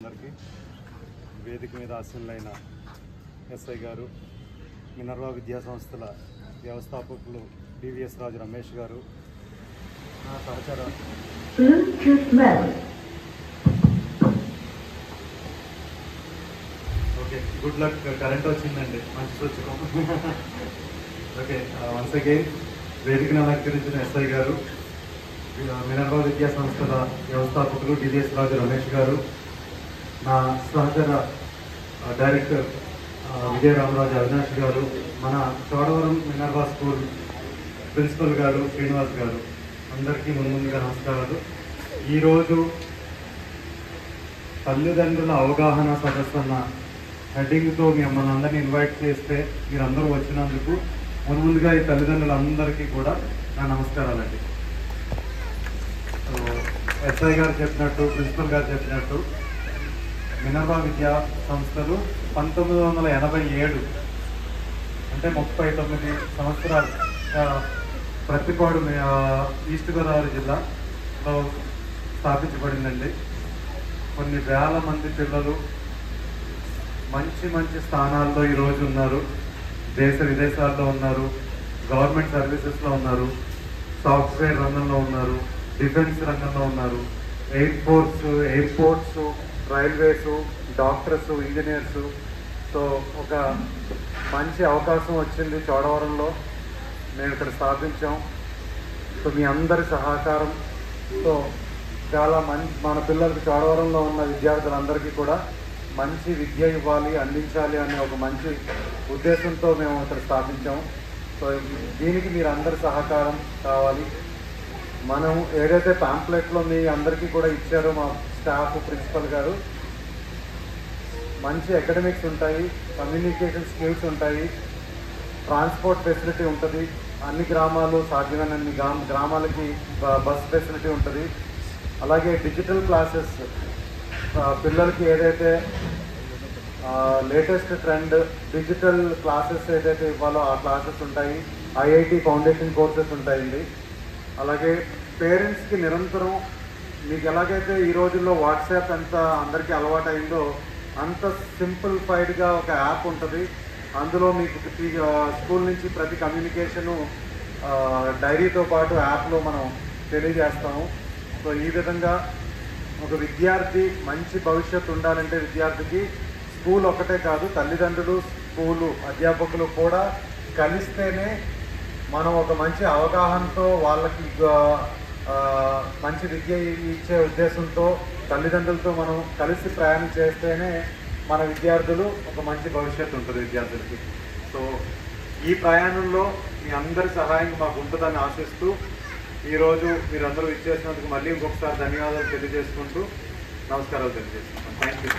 అందరికీ వేదిక మీద ఆశీనులైన ఎస్ఐ గారు, మినర్వా విద్యా సంస్థల వ్యవస్థాపకులు డివిఎస్ రాజు రమేష్ గారు, నా సహచర ఓకే గుడ్ లక్. కరెంట్ వచ్చిందండి, మంచి సూచకం. ఓకే, వన్స్ అగైన్ వేదికను అలంకరించిన ఎస్ఐ గారు, మినర్వా విద్యా సంస్థల వ్యవస్థాపకులు డివిఎస్ రాజు రమేష్ గారు, నా సహచర డైరెక్టర్ విజయ రామరాజు అవినాష్ గారు, మన చోడవరం మినర్వా స్కూల్ ప్రిన్సిపల్ గారు శ్రీనివాస్ గారు, అందరికీ ముందుగా నమస్కారాలు. ఈరోజు తల్లిదండ్రుల అవగాహన సదస్సు అన్న హెడ్డింగ్తో మిమ్మల్ని అందరినీ ఇన్వైట్ చేస్తే మీరందరూ వచ్చినందుకు ముందుగా ఈ తల్లిదండ్రులందరికీ కూడా నా నమస్కారాలండి. సో ఎస్ఐ గారు చెప్పినట్టు, ప్రిన్సిపల్ గారు చెప్పినట్టు, మినర్వా విద్యా సంస్థలు 1987 అంటే 39 సంవత్సరాలు ప్రతిపాడు ఈస్ట్ గోదావరి జిల్లాలో స్థాపించబడిందండి. కొన్ని వేల మంది పిల్లలు మంచి మంచి స్థానాల్లో ఈరోజు ఉన్నారు. దేశ విదేశాల్లో ఉన్నారు, గవర్నమెంట్ సర్వీసెస్లో ఉన్నారు, సాఫ్ట్వేర్ రంగంలో ఉన్నారు, డిఫెన్స్ రంగంలో ఉన్నారు, airports, railways, doctors, engineers. So ఒక మంచి అవకాశం వచ్చింది చోడవరంలో, మేము ఇక్కడ స్థాపించాం. సో మీ అందరి సహకారంతో చాలా మన పిల్లలకి చోడవరంలో ఉన్న విద్యార్థులందరికీ కూడా మంచి విద్య ఇవ్వాలి, అందించాలి అనే ఒక మంచి ఉద్దేశంతో మేము ఇక్కడ స్థాపించాం. సో దీనికి మీరు అందరి సహకారం కావాలి. మనం ఏదైతే ప్యాంప్లెట్లో మీ అందరికీ కూడా ఇచ్చారో మా స్టాఫ్, ప్రిన్సిపల్ గారు, మంచి అకాడమిక్స్ ఉంటాయి, కమ్యూనికేషన్ స్కిల్స్ ఉంటాయి, ట్రాన్స్పోర్ట్ ఫెసిలిటీ ఉంటుంది, అన్ని గ్రామాలు సాధ్యమైనన్ని గ్రామాలకి బస్ ఫెసిలిటీ ఉంటుంది. అలాగే డిజిటల్ క్లాసెస్, పిల్లలకి ఏదైతే లేటెస్ట్ ట్రెండ్ డిజిటల్ క్లాసెస్ ఏదైతే ఇవ్వాలో ఆ క్లాసెస్ ఉంటాయి. ఐఐటి ఫౌండేషన్ కోర్సెస్ ఉంటాయండి. అలాగే పేరెంట్స్కి నిరంతరం మీకు ఎలాగైతే ఈ రోజుల్లో వాట్సాప్ ఎంత అందరికీ అలవాటు అయిందో అంత సింప్లిఫైడ్గా ఒక యాప్ ఉంటుంది. అందులో మీకు స్కూల్ నుంచి ప్రతి కమ్యూనికేషను డైరీతో పాటు యాప్లో మనం తెలియజేస్తాము. సో ఈ విధంగా ఒక విద్యార్థి మంచి భవిష్యత్తు ఉండాలంటే విద్యార్థికి స్కూల్ ఒక్కటే కాదు, తల్లిదండ్రులు, స్కూలు, అధ్యాపకులు కూడా కలిస్తేనే మనం ఒక మంచి అవగాహనతో వాళ్ళకి మంచి విద్య ఇచ్చే ఉద్దేశంతో తల్లిదండ్రులతో మనం కలిసి ప్రయాణం చేస్తేనే మన విద్యార్థులు ఒక మంచి భవిష్యత్తు ఉంటుంది విద్యార్థులకి. సో ఈ ప్రయాణంలో మీ అందరి సహాయం మాకు ఉంటుందని ఆశిస్తూ ఈరోజు మీరందరూ ఇచ్చేసినందుకు మళ్ళీ ఇంకొకసారి ధన్యవాదాలు తెలియజేసుకుంటూ నమస్కారాలు తెలియజేస్తున్నాను. Thank you.